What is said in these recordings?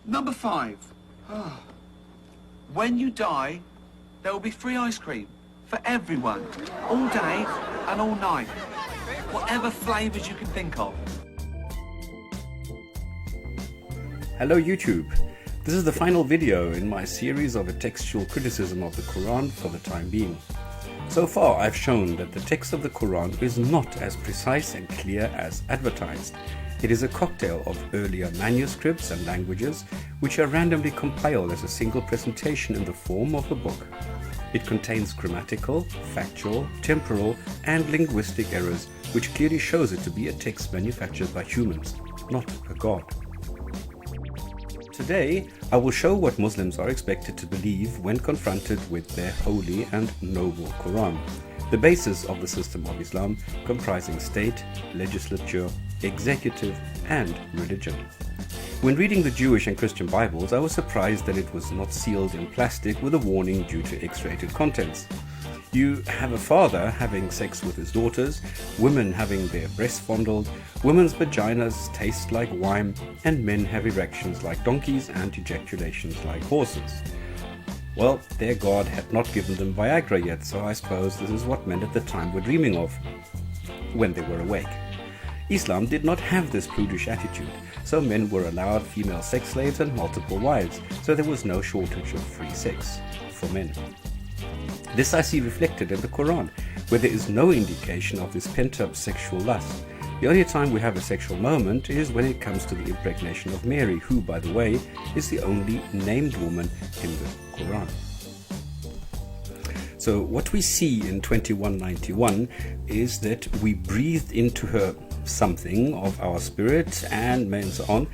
Number 5. When you die, there will be free ice cream for everyone, all day and all night. Whatever flavours you can think of. Hello YouTube. This is the final video in my series of a textual criticism of the Quran for the time being. So far I've shown that the text of the Quran is not as precise and clear as advertised. It is a cocktail of earlier manuscripts and languages which are randomly compiled as a single presentation in the form of a book. It contains grammatical, factual, temporal and linguistic errors which clearly shows it to be a text manufactured by humans, not a god. Today, I will show what Muslims are expected to believe when confronted with their holy and noble Quran, the basis of the system of Islam comprising state, legislature, executive and religion. When reading the Jewish and Christian Bibles, I was surprised that it was not sealed in plastic with a warning due to X-rated contents. You have a father having sex with his daughters, women having their breasts fondled, women's vaginas taste like wine, and men have erections like donkeys and ejaculations like horses. Well, their God had not given them Viagra yet, so I suppose this is what men at the time were dreaming of when they were awake. Islam did not have this prudish attitude, so men were allowed female sex slaves and multiple wives, so there was no shortage of free sex for men. This I see reflected in the Quran, where there is no indication of this pent-up sexual lust. The only time we have a sexual moment is when it comes to the impregnation of Mary, who, by the way, is the only named woman in the Quran. So what we see in 2191 is that we breathed into her something of our spirit and so on.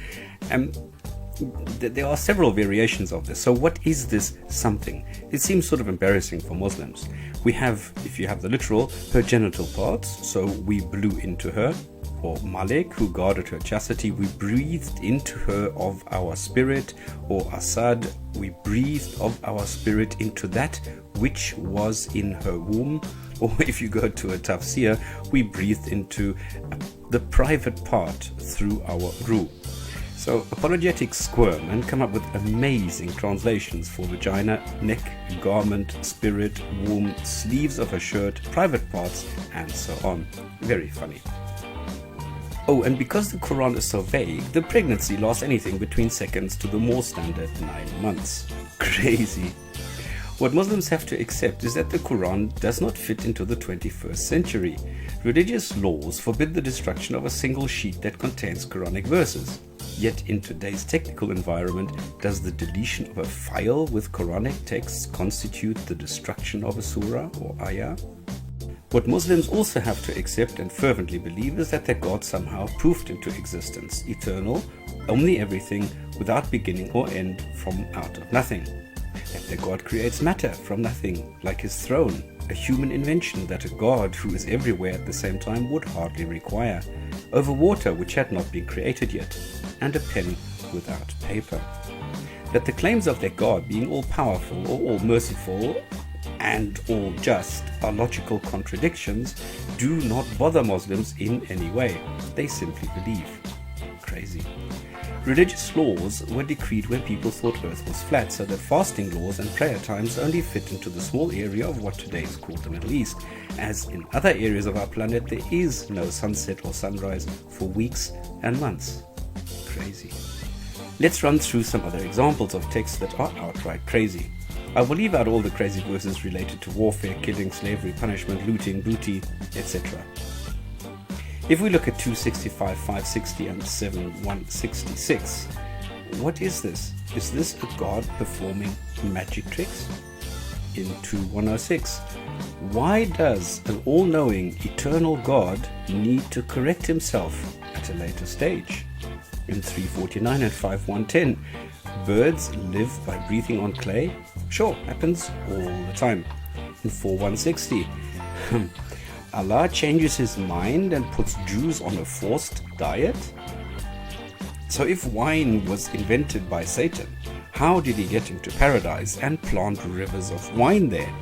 There are several variations of this. So what is this something? It seems sort of embarrassing for Muslims. We have, if you have the literal, her genital parts, so we blew into her, or Malik, who guarded her chastity, we breathed into her of our spirit, or Asad, we breathed of our spirit into that which was in her womb, or if you go to a tafsir, we breathed into the private part through our ruh. So apologetics squirm and come up with amazing translations for vagina, neck, garment, spirit, womb, sleeves of a shirt, private parts, and so on. Very funny. Oh, and because the Quran is so vague, the pregnancy lasts anything between seconds to the more standard 9 months. Crazy. What Muslims have to accept is that the Quran does not fit into the 21st century. Religious laws forbid the destruction of a single sheet that contains Quranic verses. Yet in today's technical environment, does the deletion of a file with Quranic texts constitute the destruction of a surah or ayah? What Muslims also have to accept and fervently believe is that their God somehow poofed into existence, eternal, omni-everything, without beginning or end, from out of nothing. That their God creates matter from nothing, like his throne, a human invention that a God who is everywhere at the same time would hardly require, over water which had not been created yet, and a pen without paper. That the claims of their God being all-powerful or all-merciful and all-just are logical contradictions do not bother Muslims in any way. They simply believe. Crazy. Religious laws were decreed when people thought Earth was flat, so that fasting laws and prayer times only fit into the small area of what today is called the Middle East, as in other areas of our planet there is no sunset or sunrise for weeks and months. Crazy. Let's run through some other examples of texts that are outright crazy. I will leave out all the crazy verses related to warfare, killing, slavery, punishment, looting, booty, etc. If we look at 265, 560 and 7166, what is this? Is this a god performing magic tricks? In 2106, why does an all-knowing eternal God need to correct himself at a later stage? In 349 and 5110, birds live by breathing on clay? Sure, happens all the time. In 4160, Allah changes his mind and puts Jews on a forced diet? So if wine was invented by Satan, how did he get into paradise and plant rivers of wine there?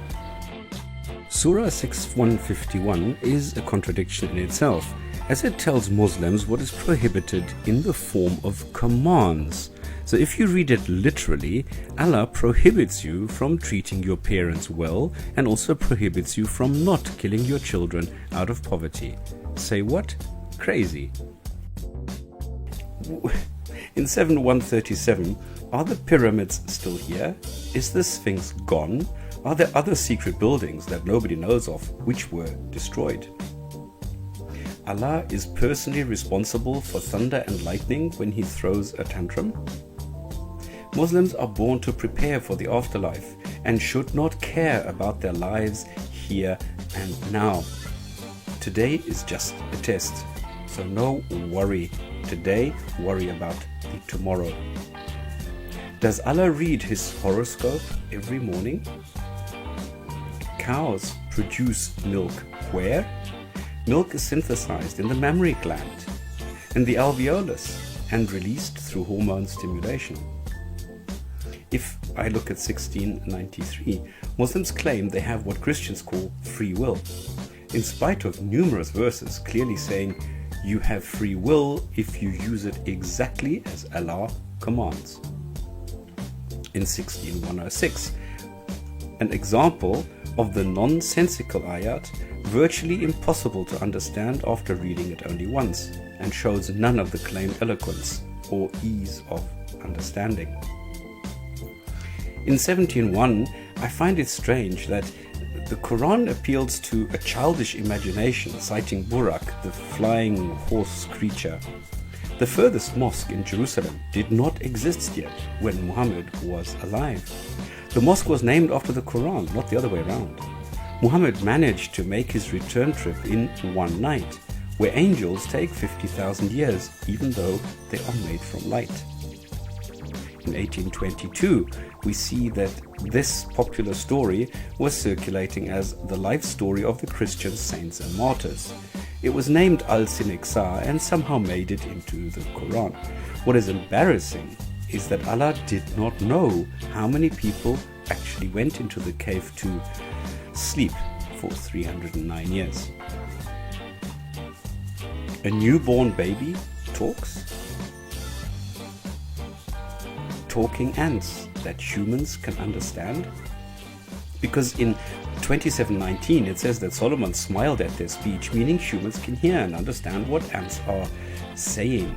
Surah 6151 is a contradiction in itself, as it tells Muslims what is prohibited in the form of commands. So if you read it literally, Allah prohibits you from treating your parents well and also prohibits you from not killing your children out of poverty. Say what? Crazy. In 7137, are the pyramids still here? Is the Sphinx gone? Are there other secret buildings that nobody knows of which were destroyed? Allah is personally responsible for thunder and lightning when he throws a tantrum? Muslims are born to prepare for the afterlife and should not care about their lives here and now. Today is just a test, so no worry today, worry about the tomorrow. Does Allah read his horoscope every morning? Cows produce milk where? Milk is synthesized in the mammary gland, in the alveolus, and released through hormone stimulation. If I look at 1693, Muslims claim they have what Christians call free will, in spite of numerous verses clearly saying you have free will if you use it exactly as Allah commands. In 16106, an example of the nonsensical ayat, virtually impossible to understand after reading it only once, and shows none of the claimed eloquence or ease of understanding. In 1701, I find it strange that the Koran appeals to a childish imagination, citing Burak, the flying horse creature. The furthest mosque in Jerusalem did not exist yet when Muhammad was alive. The mosque was named after the Quran, not the other way around. Muhammad managed to make his return trip in one night, where angels take 50,000 years, even though they are made from light. In 1822, we see that this popular story was circulating as the life story of the Christian saints and martyrs. It was named Al-Siniksar and somehow made it into the Quran. What is embarrassing is that Allah did not know how many people actually went into the cave to sleep for 309 years. A newborn baby talks? Talking ants that humans can understand? Because in 27:19 it says that Solomon smiled at their speech, meaning humans can hear and understand what ants are saying.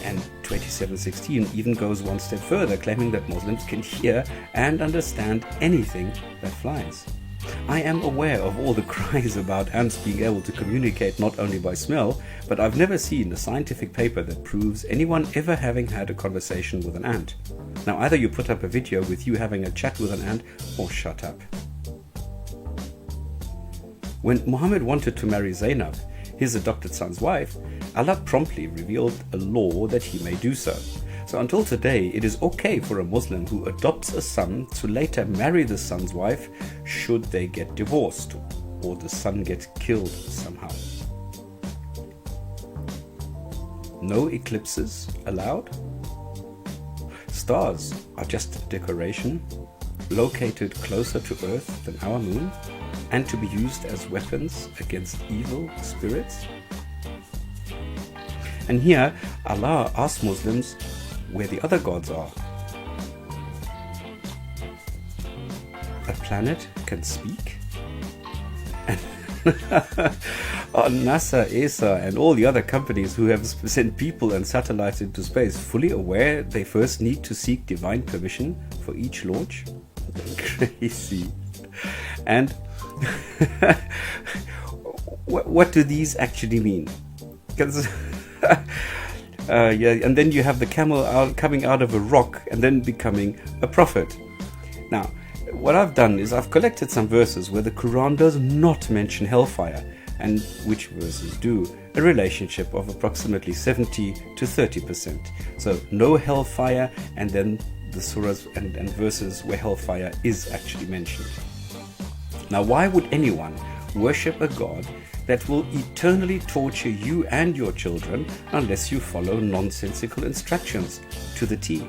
And 27:16 even goes one step further, claiming that Muslims can hear and understand anything that flies. I am aware of all the cries about ants being able to communicate not only by smell, but I've never seen a scientific paper that proves anyone ever having had a conversation with an ant. Now either you put up a video with you having a chat with an ant, or shut up. When Muhammad wanted to marry Zainab, his adopted son's wife, Allah promptly revealed a law that he may do so. So until today, it is okay for a Muslim who adopts a son to later marry the son's wife should they get divorced or the son get killed somehow. No eclipses allowed? Stars are just decoration, located closer to Earth than our moon, and to be used as weapons against evil spirits? And here, Allah asks Muslims where the other gods are. A planet can speak? And are NASA, ESA, and all the other companies who have sent people and satellites into space fully aware they first need to seek divine permission for each launch? Crazy. And what do these actually mean? Because and then you have the camel coming out of a rock and then becoming a prophet. Now, what I've done is I've collected some verses where the Quran does not mention hellfire, and which verses do, a relationship of approximately 70 to 30%. So no hellfire, and then the surahs and verses where hellfire is actually mentioned. Now, why would anyone worship a god that will eternally torture you and your children unless you follow nonsensical instructions to the T?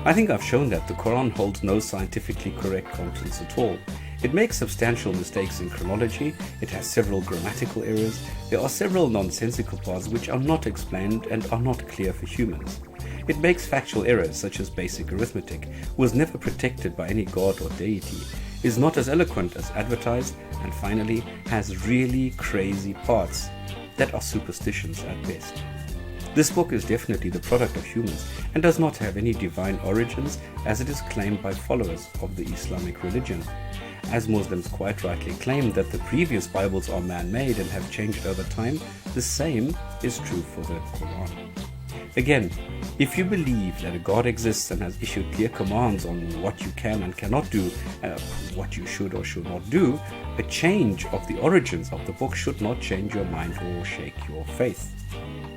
I think I've shown that the Quran holds no scientifically correct contents at all. It makes substantial mistakes in chronology, it has several grammatical errors, there are several nonsensical parts which are not explained and are not clear for humans. It makes factual errors such as basic arithmetic, was never protected by any god or deity, is not as eloquent as advertised, and finally has really crazy parts that are superstitions at best. This book is definitely the product of humans and does not have any divine origins as it is claimed by followers of the Islamic religion. As Muslims quite rightly claim that the previous Bibles are man-made and have changed over time, the same is true for the Quran. Again, if you believe that a God exists and has issued clear commands on what you can and cannot do, what you should or should not do, a change of the origins of the book should not change your mind or shake your faith.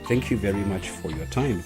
Thank you very much for your time.